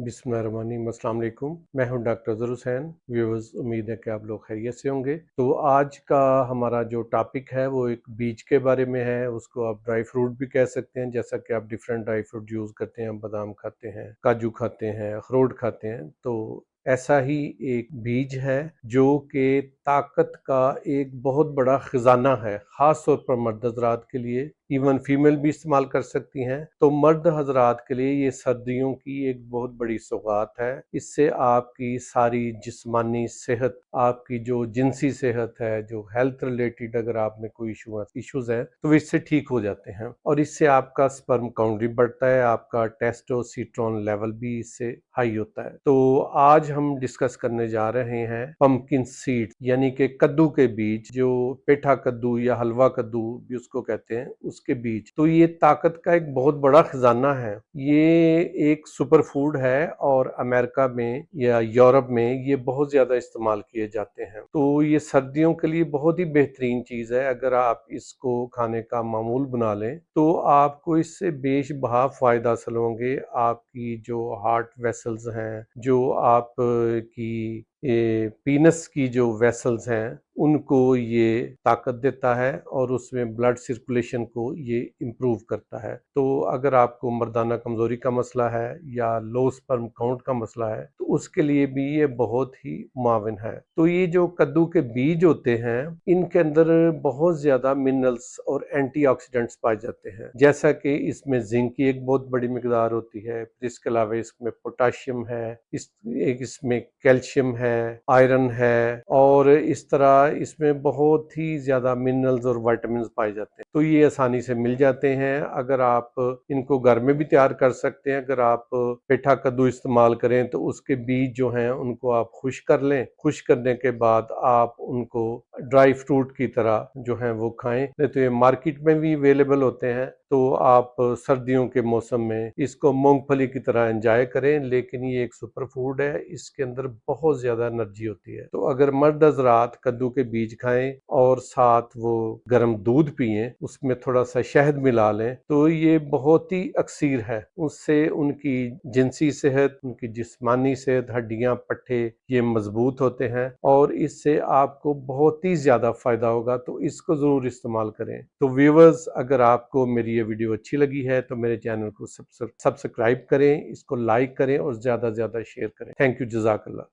बिस्मिल्लाहिर्रहमानिर्रहीम। अस्सलाम वालेकुम। मैं हूं डॉक्टर अज़हर हुसैन। व्यूअर्स, उम्मीद है कि आप लोग खैरियत से होंगे। तो आज का हमारा जो टॉपिक है वो एक बीज के बारे में है। उसको आप ड्राई फ्रूट भी कह सकते हैं, जैसा कि आप डिफरेंट ड्राई फ्रूट यूज़ करते हैं। बादाम खाते हैं, काजू खाते हैं, अखरोट खाते हैं। तो ऐसा ही एक बीज है जो कि ताकत का एक बहुत बड़ा खजाना है, ख़ास तौर पर मर्द हज़रात के लिए। इवन फीमेल भी इस्तेमाल कर सकती हैं। तो मर्द हज़रात के लिए ये सर्दियों की एक बहुत बड़ी सौगात है। इससे आपकी सारी जिस्मानी सेहत, आपकी जो जिनसी सेहत है, जो हेल्थ रिलेटेड अगर आप में कोई इश्यूज है तो वो इससे ठीक हो जाते हैं। और इससे आपका स्पर्म काउंट भी बढ़ता है, आपका टेस्टोस्टेरोन लेवल भी इससे हाई होता है। तो आज हम डिस्कस करने जा रहे हैं पंपकिन सीड, यानी कि कद्दू के बीज, जो पेठा कद्दू या हलवा कद्दू भी उसको कहते हैं, उसके बीज। तो ये ताकत का एक बहुत बड़ा खजाना है। ये एक सुपर फूड है और अमेरिका में या यूरोप में ये बहुत ज्यादा इस्तेमाल किए जाते हैं। तो ये सर्दियों के लिए बहुत ही बेहतरीन चीज है। अगर आप इसको खाने का मामूल बना लें तो आपको इससे बेशबहा फायदा हासिल होंगे। आपकी जो हार्ट वेसल्स हैं, जो आप की ये पीनस की जो वेसल्स हैं, उनको ये ताकत देता है और उसमें ब्लड सर्कुलेशन को ये इम्प्रूव करता है। तो अगर आपको मर्दाना कमजोरी का मसला है या लो स्पर्म काउंट का मसला है तो उसके लिए भी ये बहुत ही मुआविन है। तो ये जो कद्दू के बीज होते हैं, इनके अंदर बहुत ज्यादा मिनरल्स और एंटीऑक्सीडेंट्स पाए जाते हैं। जैसा कि इसमें जिंक की एक बहुत बड़ी मिकदार होती है, इसके अलावा इसमें पोटाशियम है, इसमें कैल्शियम है, आयरन है, और इस तरह इसमें बहुत ही ज्यादा मिनरल्स और विटामिन्स पाए जाते हैं। तो ये आसानी से मिल जाते हैं। अगर आप इनको घर में भी तैयार कर सकते हैं। अगर आप पेठा कद्दू इस्तेमाल करें तो उसके बीज जो हैं उनको आप खुश कर लें। खुश करने के बाद आप उनको ड्राई फ्रूट की तरह जो है वो खाएं। नहीं तो ये मार्केट में भी अवेलेबल होते हैं। तो आप सर्दियों के मौसम में इसको मूंगफली की तरह एंजॉय करें। लेकिन ये एक सुपर फूड है, इसके अंदर बहुत ज्यादा एनर्जी होती है। तो अगर मर्द हज़रात कद्दू के बीज खाएं और साथ वो गर्म दूध पिएं, उसमें थोड़ा सा शहद मिला लें, तो ये बहुत ही अक्सीर है। उससे उनकी जिनसी सेहत, उनकी जिस्मानी सेहत, हड्डियां, पट्टे ये मजबूत होते हैं और इससे आपको बहुत ही ज्यादा फायदा होगा। तो इसको जरूर इस्तेमाल करें। तो व्यूअर्स, अगर आपको मेरी ये वीडियो अच्छी लगी है तो मेरे चैनल को सब्सक्राइब करें, इसको लाइक करें और ज्यादा से ज्यादा शेयर करें। Thank you. जज़ाकल्लाह।